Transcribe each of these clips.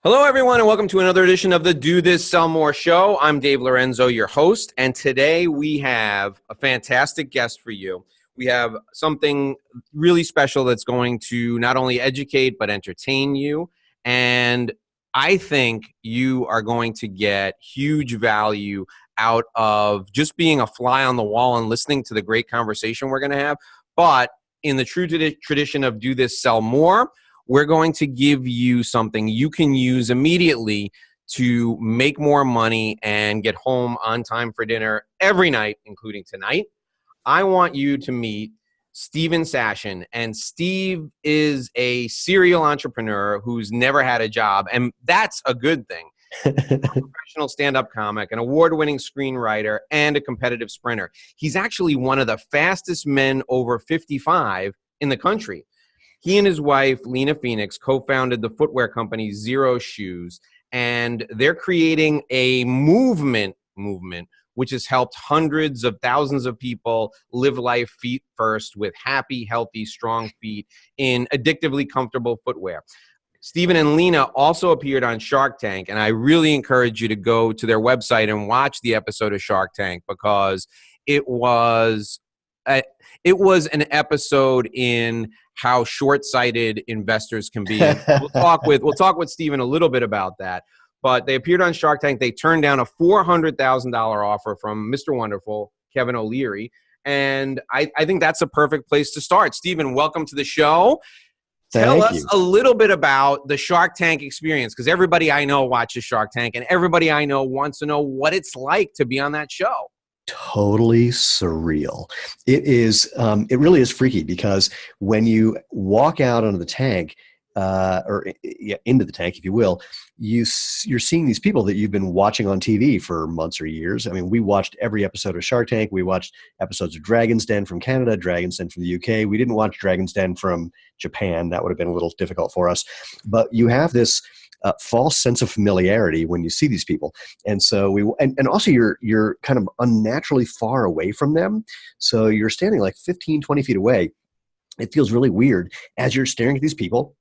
Hello, everyone, and welcome to another edition of the Do This, Sell More show. I'm Dave Lorenzo, your host, and today we have a fantastic guest for you. We have something really special that's going to not only educate but entertain you, and I think you are going to get huge value out of just being a fly on the wall and listening to the great conversation we're going to have. But in the true tradition of Do This, Sell More, we're going to give you something you can use immediately to make more money and get home on time for dinner every night, including tonight. I want you to meet Steven Sashen. And Steve is a serial entrepreneur who's never had a job, and that's a good thing. A professional stand-up comic, an award-winning screenwriter, and a competitive sprinter. He's actually one of the fastest men over 55 in the country. He and his wife, Lena Phoenix, co-founded the footwear company Zero Shoes, and they're creating a movement which has helped hundreds of thousands of people live life feet first with happy, healthy, strong feet in addictively comfortable footwear. Steven and Lena also appeared on Shark Tank, and I really encourage you to go to their website and watch the episode of Shark Tank because it was an episode in how short-sighted investors can be. We'll talk with Steven a little bit about that. But they appeared on Shark Tank. They turned down a $400,000 offer from Mr. Wonderful, Kevin O'Leary. And I think that's a perfect place to start. Steven, welcome to the show. Tell us a little bit about the Shark Tank experience, because everybody I know watches Shark Tank, and everybody I know wants to know what it's like to be on that show. Totally surreal. It really is freaky because when you walk out onto the tank, into the tank, if you will, you're seeing these people that you've been watching on TV for months or years. I mean, we watched every episode of Shark Tank. We watched episodes of Dragon's Den from Canada, Dragon's Den from the UK. We didn't watch Dragon's Den from Japan. That would have been a little difficult for us. But you have this false sense of familiarity when you see these people. And so and also you're kind of unnaturally far away from them. So you're standing like 15, 20 feet away. It feels really weird as you're staring at these people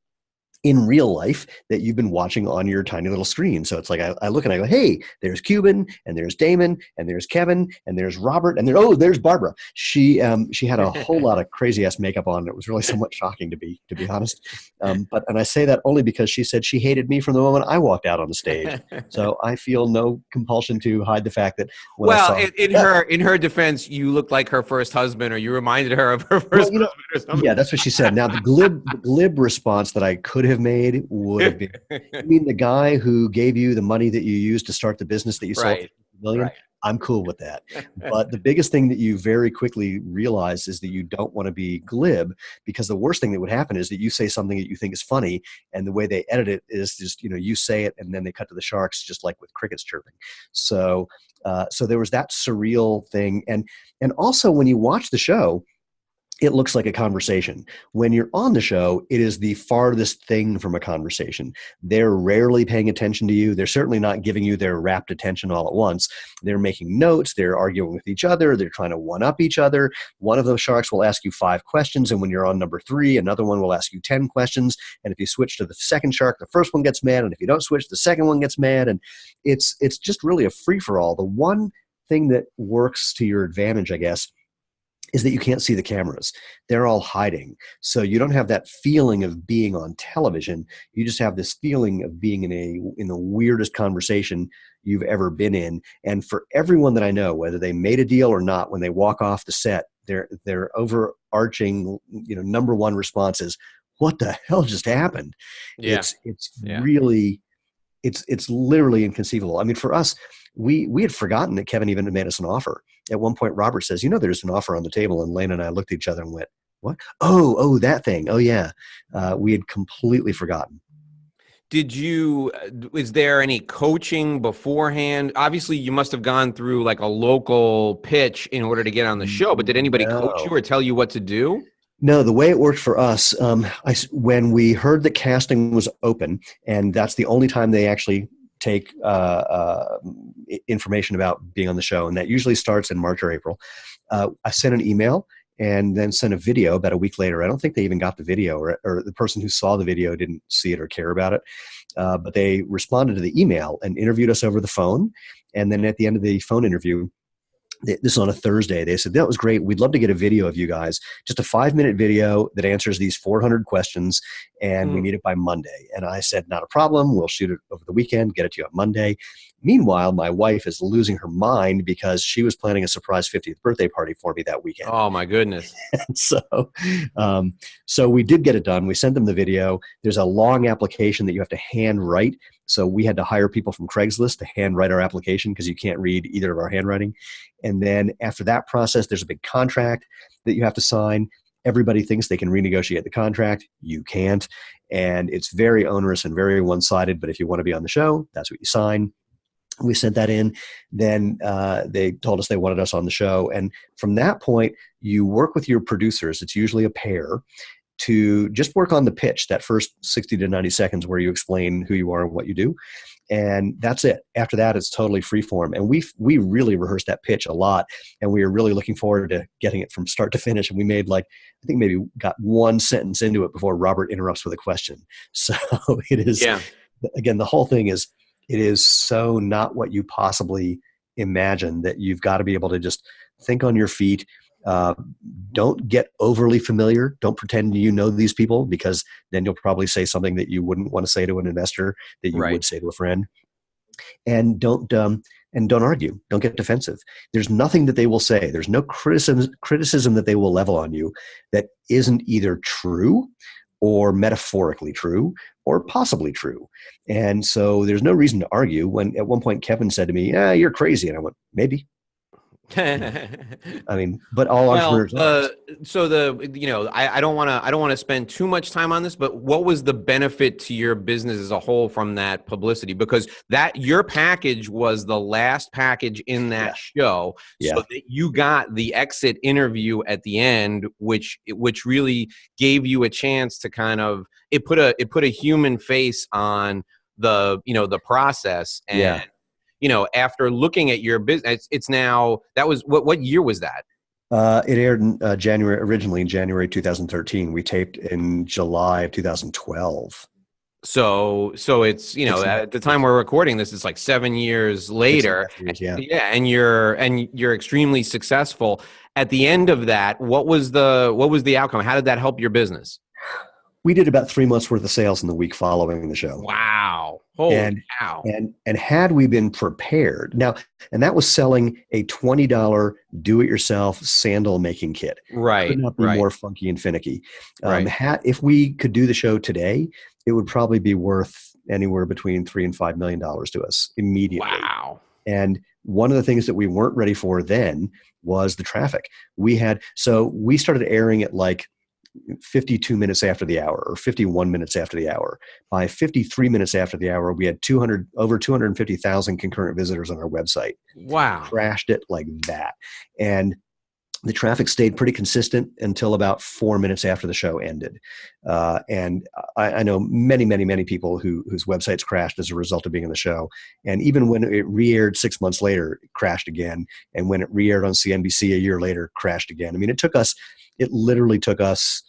in real life that you've been watching on your tiny little screen. So it's like, I look and I go, hey, there's Cuban, and there's Damon, and there's Kevin, and there's Robert, and there's Barbara. She had a whole lot of crazy ass makeup on. It was really somewhat shocking to be honest. And I say that only because she said she hated me from the moment I walked out on the stage. So I feel no compulsion to hide the fact that in her defense, you looked like her first husband, or you reminded her of her first husband or something. Yeah, that's what she said. Now the glib response that I could have made would have been, you mean the guy who gave you the money that you used to start the business that you sold for $50 million? Right. I'm cool with that. But the biggest thing that you very quickly realize is that you don't want to be glib, because the worst thing that would happen is that you say something that you think is funny, and the way they edit it is just, you say it and then they cut to the sharks, just like with crickets chirping. So there was that surreal thing. And also when you watch the show, it looks like a conversation. When you're on the show, it is the farthest thing from a conversation. They're rarely paying attention to you. They're certainly not giving you their rapt attention all at once. They're making notes. They're arguing with each other. They're trying to one-up each other. One of those sharks will ask you 5 questions, and when you're on number 3, another one will ask you 10 questions. And if you switch to the second shark, the first one gets mad, and if you don't switch, the second one gets mad. And it's just really a free-for-all. The one thing that works to your advantage, I guess, is that you can't see the cameras. They're all hiding. So you don't have that feeling of being on television. You just have this feeling of being in the weirdest conversation you've ever been in. And for everyone that I know, whether they made a deal or not, when they walk off the set, their overarching, number one response is, what the hell just happened? Yeah. Really, it's literally inconceivable. I mean, for us, we had forgotten that Kevin even made us an offer. At one point, Robert says, there's an offer on the table. And Lane and I looked at each other and went, what? Oh, that thing. Oh, yeah. We had completely forgotten. Is there any coaching beforehand? Obviously, you must have gone through like a local pitch in order to get on the show, but did anybody coach you or tell you what to do? No, the way it worked for us, when we heard that casting was open, and that's the only time they actually take information about being on the show, and that usually starts in March or April. I sent an email and then sent a video about a week later. I don't think they even got the video, or the person who saw the video didn't see it or care about it. but they responded to the email and interviewed us over the phone. And then at the end of the phone interview, this is on a Thursday, they said, that was great. We'd love to get a video of you guys, just a 5-minute video that answers these 400 questions, and we need it by Monday. And I said, not a problem. We'll shoot it over the weekend, get it to you on Monday. Meanwhile, my wife is losing her mind because she was planning a surprise 50th birthday party for me that weekend. Oh, my goodness. So we did get it done. We sent them the video. There's a long application that you have to hand write. So we had to hire people from Craigslist to hand write our application because you can't read either of our handwriting. And then after that process, there's a big contract that you have to sign. Everybody thinks they can renegotiate the contract. You can't. And it's very onerous and very one-sided. But if you want to be on the show, that's what you sign. We sent that in. Then they told us they wanted us on the show. And from that point, you work with your producers. It's usually a pair to just work on the pitch, that first 60 to 90 seconds where you explain who you are and what you do. And that's it. After that, it's totally free form. And we really rehearsed that pitch a lot. And we were really looking forward to getting it from start to finish. And we made I think maybe got one sentence into it before Robert interrupts with a question. So it is, again, the whole thing is, it is so not what you possibly imagine, that you've got to be able to just think on your feet. Don't get overly familiar. Don't pretend you know these people, because then you'll probably say something that you wouldn't want to say to an investor that you would say to a friend. And don't argue. Don't get defensive. There's nothing that they will say. There's no criticism that they will level on you that isn't either true or metaphorically true or possibly true. And so there's no reason to argue. When at one point Kevin said to me, you're crazy. And I went, maybe. I mean, but all entrepreneurs. I don't want to spend too much time on this, but what was the benefit to your business as a whole from that publicity? Because your package was the last package in that show, so that you got the exit interview at the end, which really gave you a chance to kind of it put a human face on the process. And after looking at your business, it's now, that was, what year was that? It aired in originally in January 2013. We taped in July of 2012. So it's, at the time we're recording this, it's like 7 years later. And you're extremely successful. At the end of that, what was the outcome? How did that help your business? We did about 3 months worth of sales in the week following the show. Wow. Holy cow. And had we been prepared now, and that was selling a $20 do-it-yourself sandal making kit. Right. Could not be more funky and finicky. If we could do the show today, it would probably be worth anywhere between $3 and $5 million to us immediately. Wow. And one of the things that we weren't ready for then was the traffic. We started airing at 52 minutes after the hour or 51 minutes after the hour. By 53 minutes after the hour, we had over 250,000 concurrent visitors on our website. Wow. Crashed it like that. And the traffic stayed pretty consistent until about 4 minutes after the show ended. And I know many, many, many people whose websites crashed as a result of being on the show. And even when it re-aired 6 months later, it crashed again. And when it re-aired on CNBC a year later, crashed again. I mean, it literally took us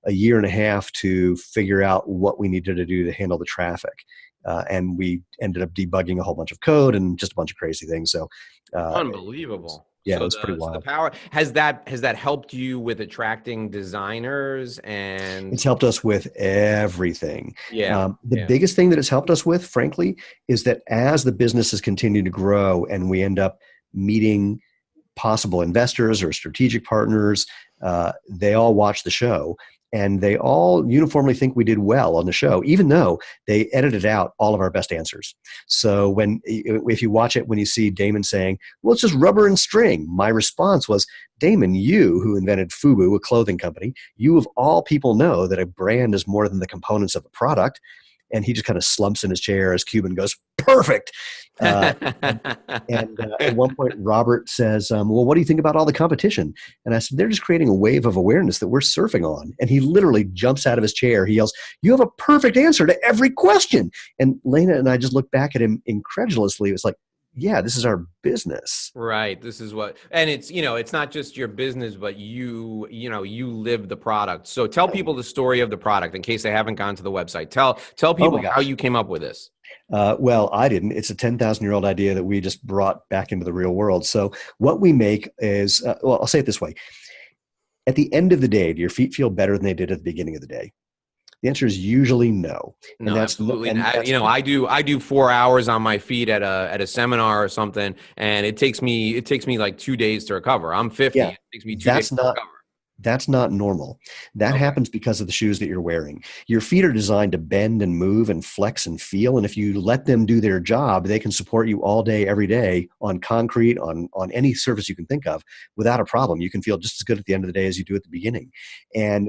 a year and a half to figure out what we needed to do to handle the traffic. And we ended up debugging a whole bunch of code and just a bunch of crazy things. So unbelievable. Yeah, it's pretty wild. The power has that helped you with attracting designers? And it's helped us with everything. The biggest thing that it's helped us with, frankly, is that as the business has continued to grow and we end up meeting possible investors or strategic partners, they all watch the show. And they all uniformly think we did well on the show, even though they edited out all of our best answers. So if you watch it, when you see Damon saying, well, it's just rubber and string, my response was, Damon, you who invented FUBU, a clothing company, you of all people know that a brand is more than the components of a product. And he just kind of slumps in his chair as Cuban goes, perfect. And at one point, Robert says, well, what do you think about all the competition? And I said, they're just creating a wave of awareness that we're surfing on. And he literally jumps out of his chair. He yells, you have a perfect answer to every question. And Lena and I just looked back at him incredulously. It was like, yeah, this is our business. Right. This is what, and it's, it's not just your business, but you live the product. So tell people the story of the product in case they haven't gone to the website. Tell Oh my people how gosh. you came up with this. Well, I didn't. It's a 10,000-year-old idea that we just brought back into the real world. So what we make is, well, I'll say it this way. At the end of the day, do your feet feel better than they did at the beginning of the day? The answer is usually no. And No, that's, absolutely. and that's, I do 4 hours on my feet at a seminar or something, and it takes me like 2 days to recover. I'm 50. yeah, It takes me 2 days that's to not, recover. That's not normal. That Okay. happens because of the shoes that you're wearing. Your feet are designed to bend and move and flex and feel. And if you let them do their job, they can support you all day, every day on concrete, on any surface you can think of without a problem. You can feel just as good at the end of the day as you do at the beginning.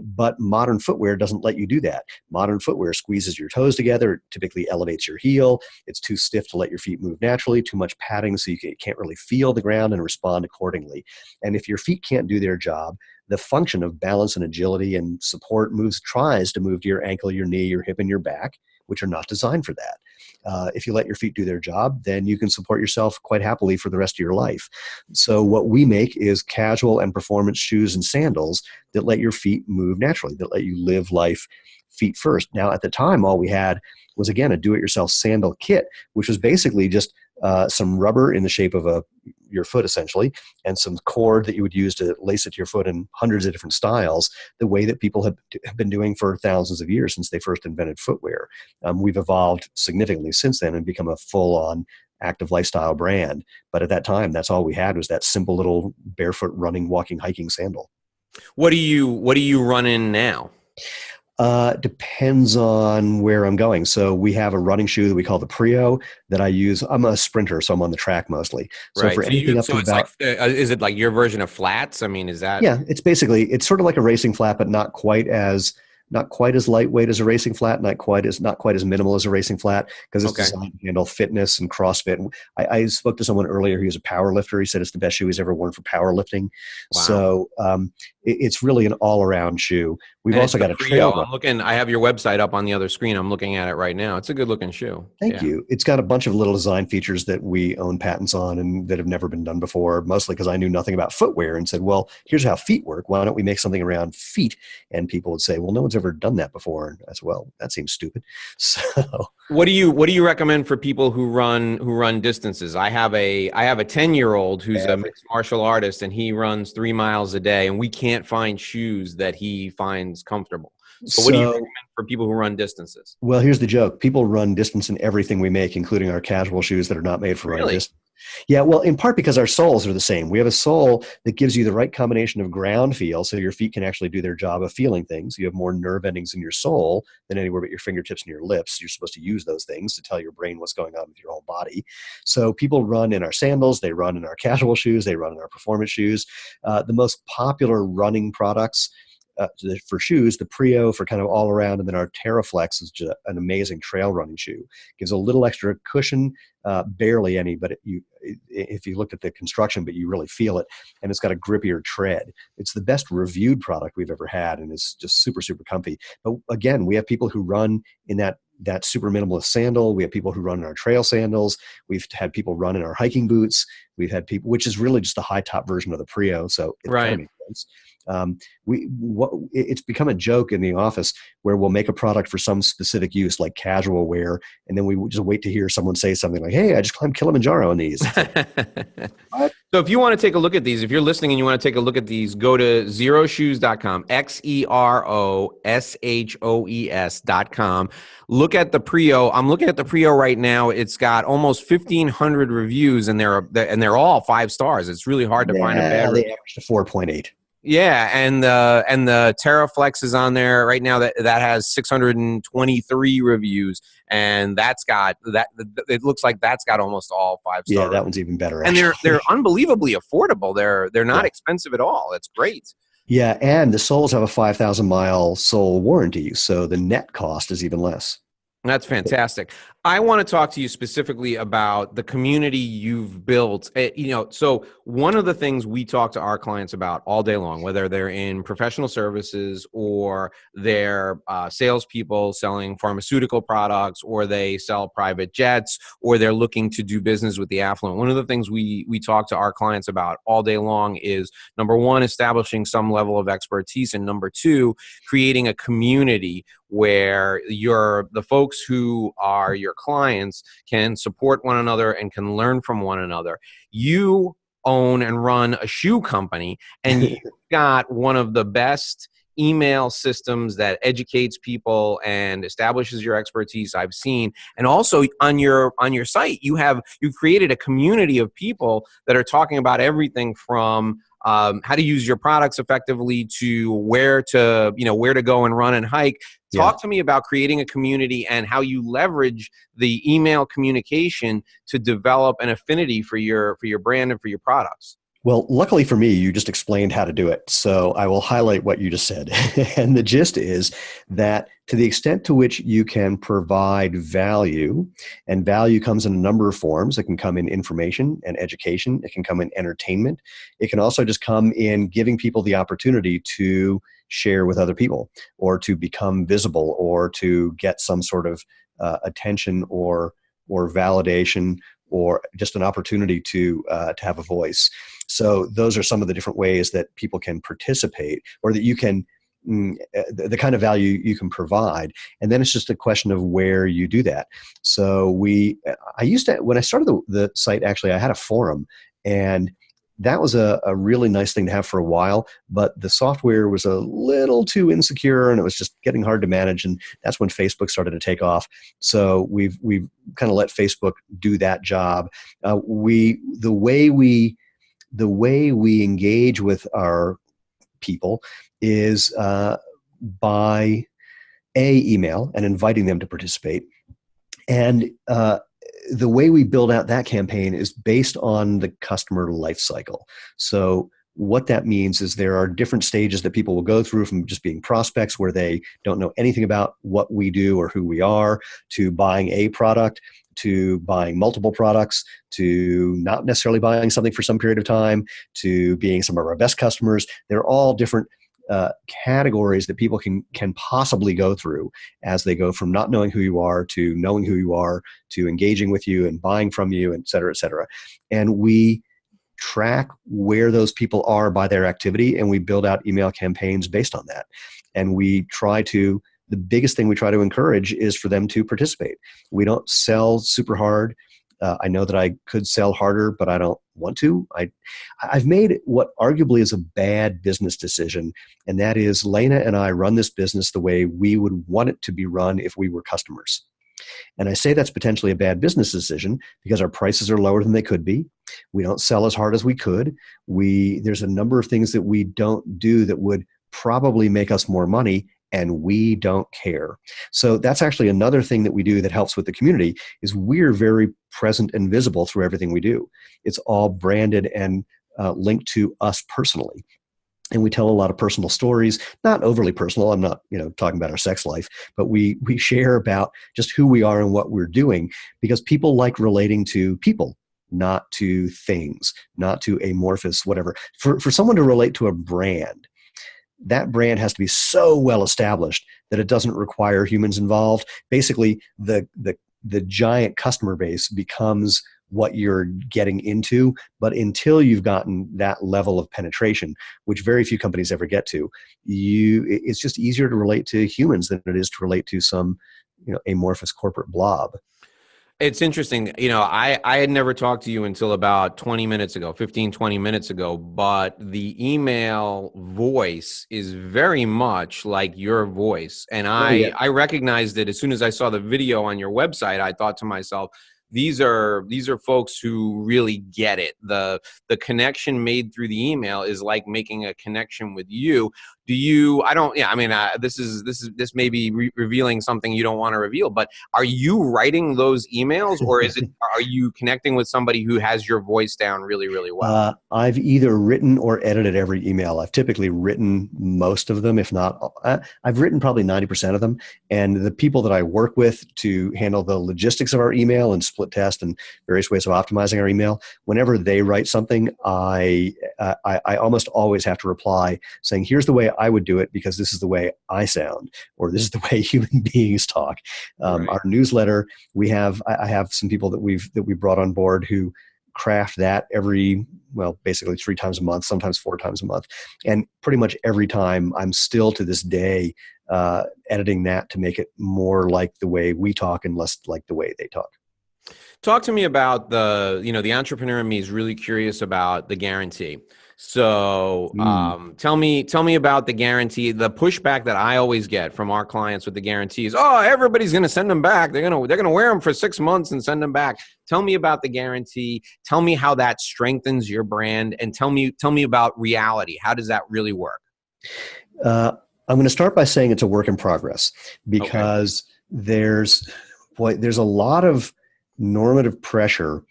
But modern footwear doesn't let you do that. Modern footwear squeezes your toes together. It typically elevates your heel. It's too stiff to let your feet move naturally, too much padding so you can't really feel the ground and respond accordingly. And if your feet can't do their job, the function of balance and agility and support tries to move to your ankle, your knee, your hip, and your back, which are not designed for that. If you let your feet do their job, then you can support yourself quite happily for the rest of your life. So what we make is casual and performance shoes and sandals that let your feet move naturally, that let you live life feet first. Now, at the time, all we had was, again, a do-it-yourself sandal kit, which was basically just some rubber in the shape of your foot, essentially, and some cord that you would use to lace it to your foot in hundreds of different styles, the way that people have been doing for thousands of years since they first invented footwear. We've evolved significantly since then and become a full-on active lifestyle brand. But at that time, that's all we had was that simple little barefoot running, walking, hiking sandal. What do you run in now? Depends on where I'm going. So we have a running shoe that we call the Prio that I use. I'm a sprinter, so I'm on the track mostly. So Right. for So anything up to it's like, about, is it like your version of flats? I mean, is that yeah, it's sort of like a racing flat, but not quite as lightweight as a racing flat, not quite as minimal as a racing flat, because it's okay? designed to handle fitness and CrossFit. I spoke to someone earlier who's a power lifter. He said it's the best shoe he's ever worn for powerlifting. Wow. So it's really an all-around shoe. We've And it's also the got a trail Prio. run. I have your website up on the other screen. I'm looking at it right now. It's a good looking shoe. Thank Yeah. you. It's got a bunch of little design features that we own patents on and that have never been done before, mostly because I knew nothing about footwear and said, well, here's how feet work. Why don't we make something around feet? And people would say, well, no one's ever done that before. And I said, well, that seems stupid. So What do you recommend for people who run distances? I have a 10-year-old who's a Every- mixed martial artist, and he runs 3 miles a day, and we can't find shoes that he finds comfortable. So what do you so recommend for people who run distances? Well, here's the joke. People run distance in everything we make, including our casual shoes that are not made for running Really? distance. Yeah, well, in part because our soles are the same. We have a sole that gives you the right combination of ground feel so your feet can actually do their job of feeling things. You have more nerve endings in your sole than anywhere but your fingertips and your lips. You're supposed to use those things to tell your brain what's going on with your whole body. So people run in our sandals, they run in our casual shoes, they run in our performance shoes. The most popular running products for shoes, the Prio for kind of all around, and then our Terraflex is just an amazing trail running shoe. Gives a little extra cushion, barely any, but if you looked at the construction, but you really feel it, and it's got a grippier tread. It's the best reviewed product we've ever had, and it's just super, super comfy. But again, we have people who run in that super minimalist sandal. We have people who run in our trail sandals. We've had people run in our hiking boots. We've had people, which is really just the high top version of the Prio, so it kind of Right. makes sense. It's become a joke in the office where we'll make a product for some specific use, like casual wear, and then we just wait to hear someone say something like, "Hey, I just climbed Kilimanjaro on these." It's like, what? So if you want to take a look at these, if you're listening and you want to take a look at these, go to zeroshoes.com, XEROSHOES.com. Look at the Prio. I'm looking at the Prio right now. It's got almost 1,500 reviews, and they're all 5 stars. It's really hard to find a bad Yeah, they review. averaged a 4.8. Yeah, and the Terraflex is on there right now. That has 623 reviews, and that's got that. It looks like that's got almost all 5-star Yeah, that reviews. one's even better, And they're actually. they're unbelievably affordable. They're not Yeah. expensive at all. It's great. Yeah, and the soles have a 5,000 mile sole warranty, so the net cost is even less. That's fantastic. I want to talk to you specifically about the community you've built. So one of the things we talk to our clients about all day long, whether they're in professional services or they're salespeople selling pharmaceutical products, or they sell private jets, or they're looking to do business with the affluent. One of the things we talk to our clients about all day long is, number one, establishing some level of expertise, and number two, creating a community where the folks who are your clients can support one another and can learn from one another. You own and run a shoe company, and you've got one of the best email systems that educates people and establishes your expertise I've seen. And also on your site, you've created a community of people that are talking about everything from how to use your products effectively to where to go and run and hike. Talk to me about creating a community and how you leverage the email communication to develop an affinity for your brand and for your products. Well, luckily for me, you just explained how to do it. So I will highlight what you just said. And the gist is that to the extent to which you can provide value, and value comes in a number of forms. It can come in information and education. It can come in entertainment. It can also just come in giving people the opportunity to share with other people, or to become visible, or to get some sort of attention or validation, or just an opportunity to have a voice. So those are some of the different ways that people can participate, or that you can, the kind of value you can provide. And then it's just a question of where you do that. So when I started the site, actually, I had a forum, and that was a really nice thing to have for a while, but the software was a little too insecure, and it was just getting hard to manage. And that's when Facebook started to take off. So we've kind of let Facebook do that job. The way we engage with our people is by email and inviting them to participate. And the way we build out that campaign is based on the customer life cycle. So what that means is there are different stages that people will go through, from just being prospects where they don't know anything about what we do or who we are, to buying a product, to buying multiple products, to not necessarily buying something for some period of time, to being some of our best customers. They're all different categories that people can possibly go through as they go from not knowing who you are to knowing who you are, to engaging with you and buying from you, et cetera, et cetera. And we track where those people are by their activity, and we build out email campaigns based on that. And the biggest thing we try to encourage is for them to participate. We don't sell super hard. I know that I could sell harder, but I don't want to. I've made what arguably is a bad business decision, and that is Lena and I run this business the way we would want it to be run if we were customers. And I say that's potentially a bad business decision because our prices are lower than they could be. We don't sell as hard as we could. There's a number of things that we don't do that would probably make us more money, and we don't care. So that's actually another thing that we do that helps with the community, is we're very present and visible through everything we do. It's all branded and linked to us personally. And we tell a lot of personal stories, not overly personal. I'm not, talking about our sex life, but we share about just who we are and what we're doing, because people like relating to people, not to things, not to amorphous, whatever. For someone to relate to a brand, that brand has to be so well established that it doesn't require humans involved. Basically, the giant customer base becomes what you're getting into. But until you've gotten that level of penetration, which very few companies ever get to, it's just easier to relate to humans than it is to relate to some amorphous corporate blob. It's interesting. I had never talked to you until about 20 minutes ago, 15, 20 minutes ago, but the email voice is very much like your voice. And I recognized it as soon as I saw the video on your website. I thought to myself, these are folks who really get it. The connection made through the email is like making a connection with you. Do you? I don't. Yeah. I mean, this may be revealing something you don't want to reveal. But are you writing those emails, or are you connecting with somebody who has your voice down really, really well? I've either written or edited every email. I've typically written most of them, if not, I've written probably 90% of them. And the people that I work with to handle the logistics of our email and split test and various ways of optimizing our email, whenever they write something, I almost always have to reply saying, here's the way I would do it because this is the way I sound, or this is the way human beings talk. Right. Our newsletter, I have some people that we brought on board who craft that basically 3 times a month, sometimes 4 times a month. And pretty much every time I'm still to this day editing that to make it more like the way we talk and less like the way they talk. Talk to me about the entrepreneur in me is really curious about the guarantee. So tell me about the guarantee. The pushback that I always get from our clients with the guarantee is, oh, everybody's going to send them back. They're going to wear them for 6 months and send them back. Tell me about the guarantee. Tell me how that strengthens your brand, and tell me about reality. How does that really work? I'm going to start by saying it's a work in progress because there's a lot of normative pressure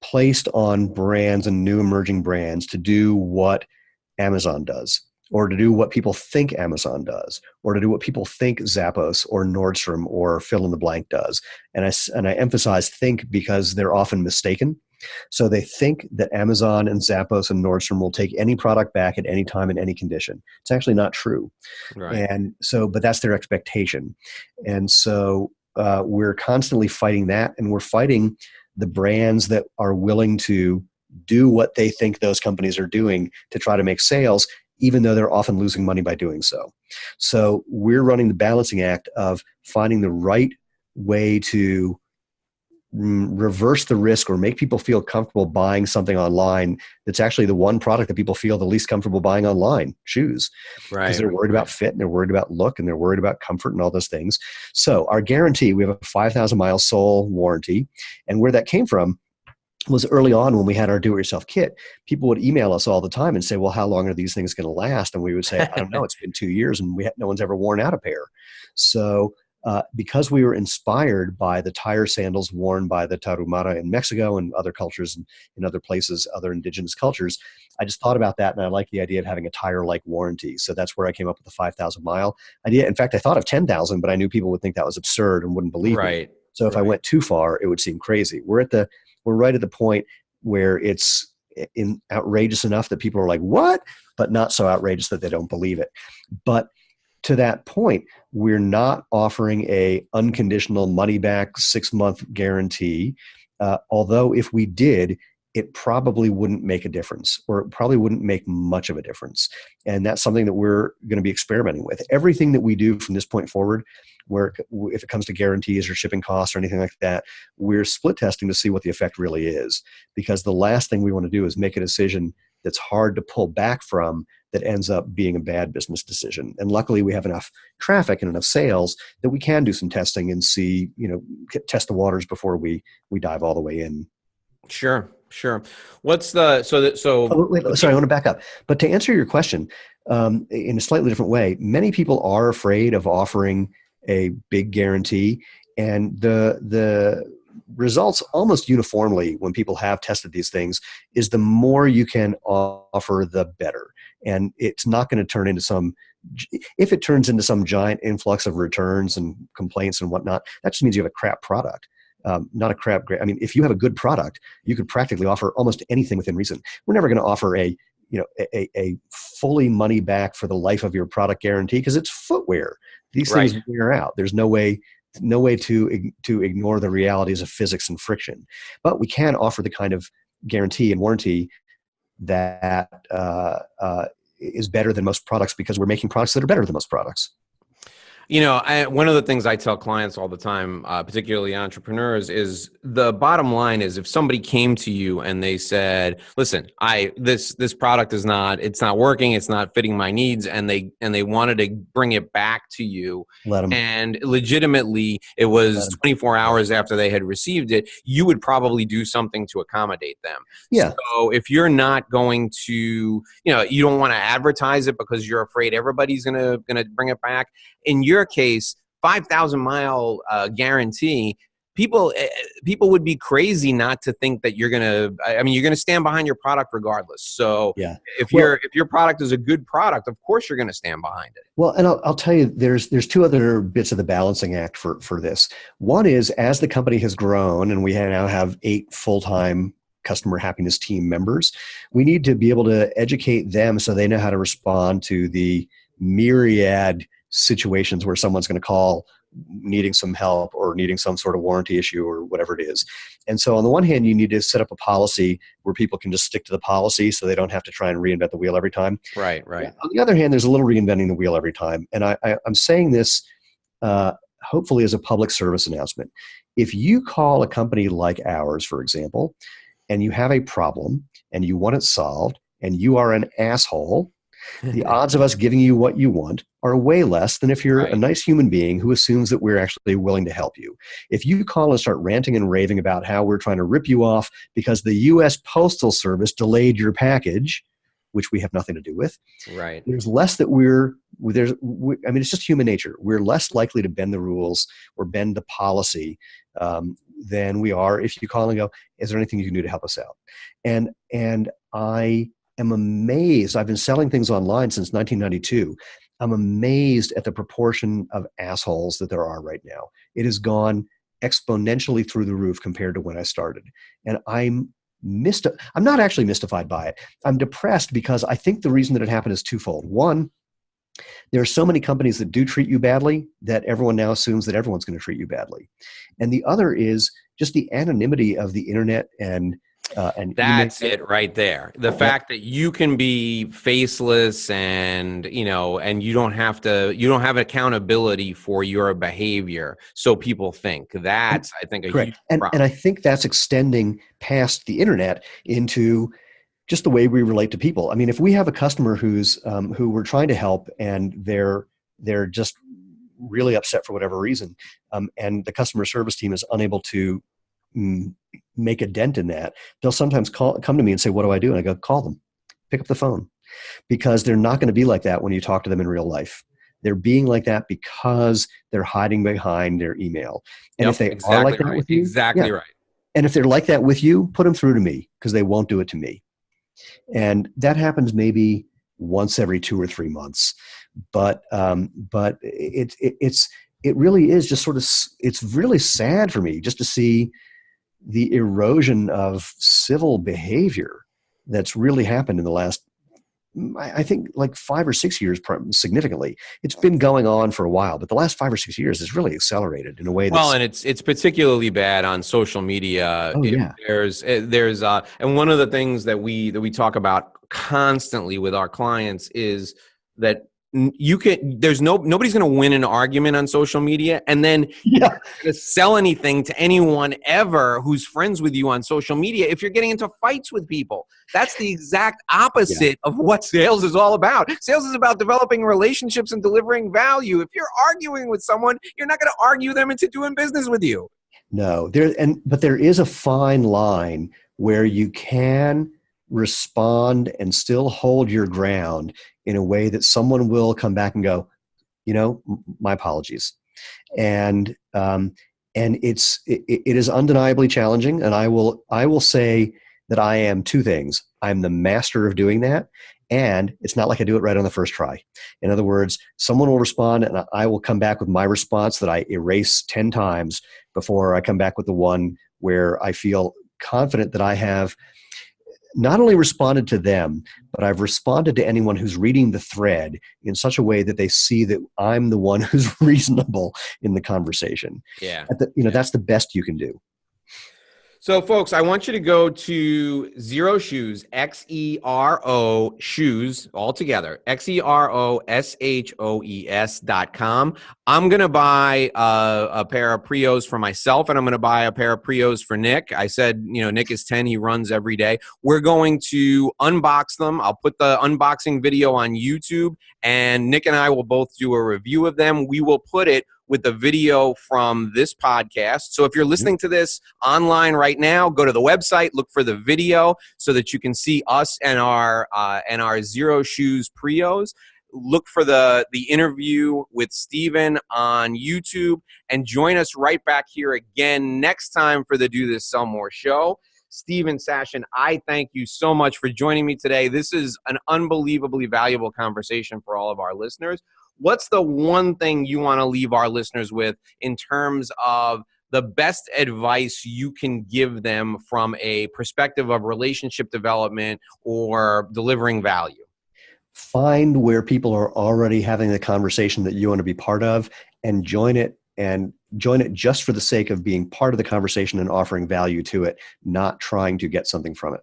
placed on brands and new emerging brands to do what Amazon does, or to do what people think Amazon does, or to do what people think Zappos or Nordstrom or fill in the blank does. And I emphasize think because they're often mistaken. So they think that Amazon and Zappos and Nordstrom will take any product back at any time in any condition. It's actually not true. Right. And so, but that's their expectation. And so we're constantly fighting that, and we're fighting the brands that are willing to do what they think those companies are doing to try to make sales, even though they're often losing money by doing so. So we're running the balancing act of finding the right way to reverse the risk or make people feel comfortable buying something online that's actually the one product that people feel the least comfortable buying online, shoes. Right. Because they're worried about fit, and they're worried about look, and they're worried about comfort and all those things. So our guarantee, we have a 5,000 mile sole warranty. And where that came from was early on when we had our do-it-yourself kit, people would email us all the time and say, well, how long are these things going to last? And we would say, I don't know, it's been 2 years and no one's ever worn out a pair. So because we were inspired by the tire sandals worn by the Tarahumara in Mexico and other cultures and in other places, other indigenous cultures, I just thought about that, and I like the idea of having a tire-like warranty. So that's where I came up with the 5,000 mile idea. In fact, I thought of 10,000, but I knew people would think that was absurd and wouldn't believe me. So if I went too far, it would seem crazy. We're right at the point where it's outrageous enough that people are like, what? But not so outrageous that they don't believe it. But to that point, we're not offering a unconditional money back 6-month guarantee. Although if we did, it probably wouldn't make a difference, or it probably wouldn't make much of a difference. And that's something that we're going to be experimenting with. Everything that we do from this point forward, if it comes to guarantees or shipping costs or anything like that, we're split testing to see what the effect really is. Because the last thing we want to do is make a decision that's hard to pull back from that ends up being a bad business decision. And luckily we have enough traffic and enough sales that we can do some testing and see, test the waters before we dive all the way in. Sure. What's the, sorry, I want to back up. But to answer your question in a slightly different way, many people are afraid of offering a big guarantee. And the results almost uniformly when people have tested these things is the more you can offer, the better. And it's not going to turn into if it turns into some giant influx of returns and complaints and whatnot, that just means you have a crap product. Not a crap. I mean, if you have a good product, you could practically offer almost anything within reason. We're never going to offer a fully money back for the life of your product guarantee because it's footwear. These things wear out. There's no way to ignore the realities of physics and friction. But we can offer the kind of guarantee and warranty that is better than most products because we're making products that are better than most products. One of the things I tell clients all the time, particularly entrepreneurs, is the bottom line is if somebody came to you and they said, "Listen, this product it's not working, it's not fitting my needs," and they wanted to bring it back to you, Let them. and legitimately it was 24 hours after they had received it, you would probably do something to accommodate them. Yeah. So if you're not going to, you don't want to advertise it because you're afraid everybody's gonna bring it back. In your case, 5,000-mile guarantee. People would be crazy not to think that you're gonna stand behind your product regardless. So Yeah. if your product is a good product, of course you're gonna stand behind it. Well, and I'll tell you, there's two other bits of the balancing act for this. One is, as the company has grown and we now have 8 full-time customer happiness team members, we need to be able to educate them so they know how to respond to the myriad situations where someone's going to call needing some help or needing some sort of warranty issue or whatever it is. And so on the one hand, you need to set up a policy where people can just stick to the policy so they don't have to try and reinvent the wheel every time. Right. On the other hand, there's a little reinventing the wheel every time. And I'm saying this hopefully as a public service announcement. If you call a company like ours, for example, and you have a problem and you want it solved and you are an asshole, the odds of us giving you what you want are way less than if you're a nice human being who assumes that we're actually willing to help you. If you call and start ranting and raving about how we're trying to rip you off because the U.S. Postal Service delayed your package, which we have nothing to do with, right? There's less that it's just human nature. We're less likely to bend the rules or bend the policy than we are if you call and go, is there anything you can do to help us out? And I am amazed. I've been selling things online since 1992. I'm amazed at the proportion of assholes that there are right now. It has gone exponentially through the roof compared to when I started. And I'm not actually mystified by it. I'm depressed because I think the reason that it happened is twofold. One, there are so many companies that do treat you badly that everyone now assumes that everyone's going to treat you badly. And the other is just the anonymity of the internet and that's it right there. The fact that you can be faceless and you don't have accountability for your behavior. So people think that's, I think, a huge problem. And I think that's extending past the internet into just the way we relate to people. I mean, if we have a customer who we're trying to help and they're just really upset for whatever reason, and the customer service team is unable to make a dent in that, they'll sometimes come to me and say, what do I do? And I go, call them, pick up the phone, because they're not going to be like that when you talk to them in real life. They're being like that because they're hiding behind their email. And if they are like that with you, right. And if they're like that with you, put them through to me because they won't do it to me. And that happens maybe once every 2 or 3 months. But it really is just sort of, it's really sad for me just to see the erosion of civil behavior that's really happened in the last, I think, like 5 or 6 years significantly. It's been going on for a while, but the last 5 or 6 years has really accelerated in a way. And it's particularly bad on social media. Oh, yeah. There's and one of the things that we talk about constantly with our clients is that nobody's going to win an argument on social media and then sell anything to anyone ever who's friends with you on social media if you're getting into fights with people. That's the exact opposite of what sales is all about. Sales is about developing relationships and delivering value. If you're arguing with someone, you're not going to argue them into doing business with you. No, but there is a fine line where you can respond and still hold your ground in a way that someone will come back and go, my apologies. And it is undeniably challenging. And I will say that I am 2 things. I'm the master of doing that. And it's not like I do it right on the first try. In other words, someone will respond and I will come back with my response that I erase 10 times before I come back with the one where I feel confident that I have not only responded to them, but I've responded to anyone who's reading the thread in such a way that they see that I'm the one who's reasonable in the conversation. Yeah. That's the best you can do. So, folks, I want you to go to Zero Shoes, Xero shoes, all together, XeroShoes.com. I'm going to buy a pair of Prios for myself, and I'm going to buy a pair of Prios for Nick. I said, Nick is 10. He runs every day. We're going to unbox them. I'll put the unboxing video on YouTube, and Nick and I will both do a review of them. We will put it with the video from this podcast. So if you're listening to this online right now, go to the website, look for the video so that you can see us and our Zero Shoes Prios. Look for the interview with Steven on YouTube, and join us right back here again next time for the Do This Sell More show. Steven Sashin, I thank you so much for joining me today. This is an unbelievably valuable conversation for all of our listeners. What's the one thing you want to leave our listeners with in terms of the best advice you can give them from a perspective of relationship development or delivering value? Find where people are already having the conversation that you want to be part of, and join it just for the sake of being part of the conversation and offering value to it, not trying to get something from it.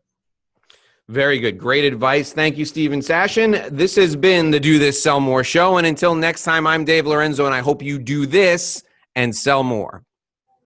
Very good. Great advice. Thank you, Steven Sashin. This has been the Do This, Sell More show. And until next time, I'm Dave Lorenzo, and I hope you do this and sell more.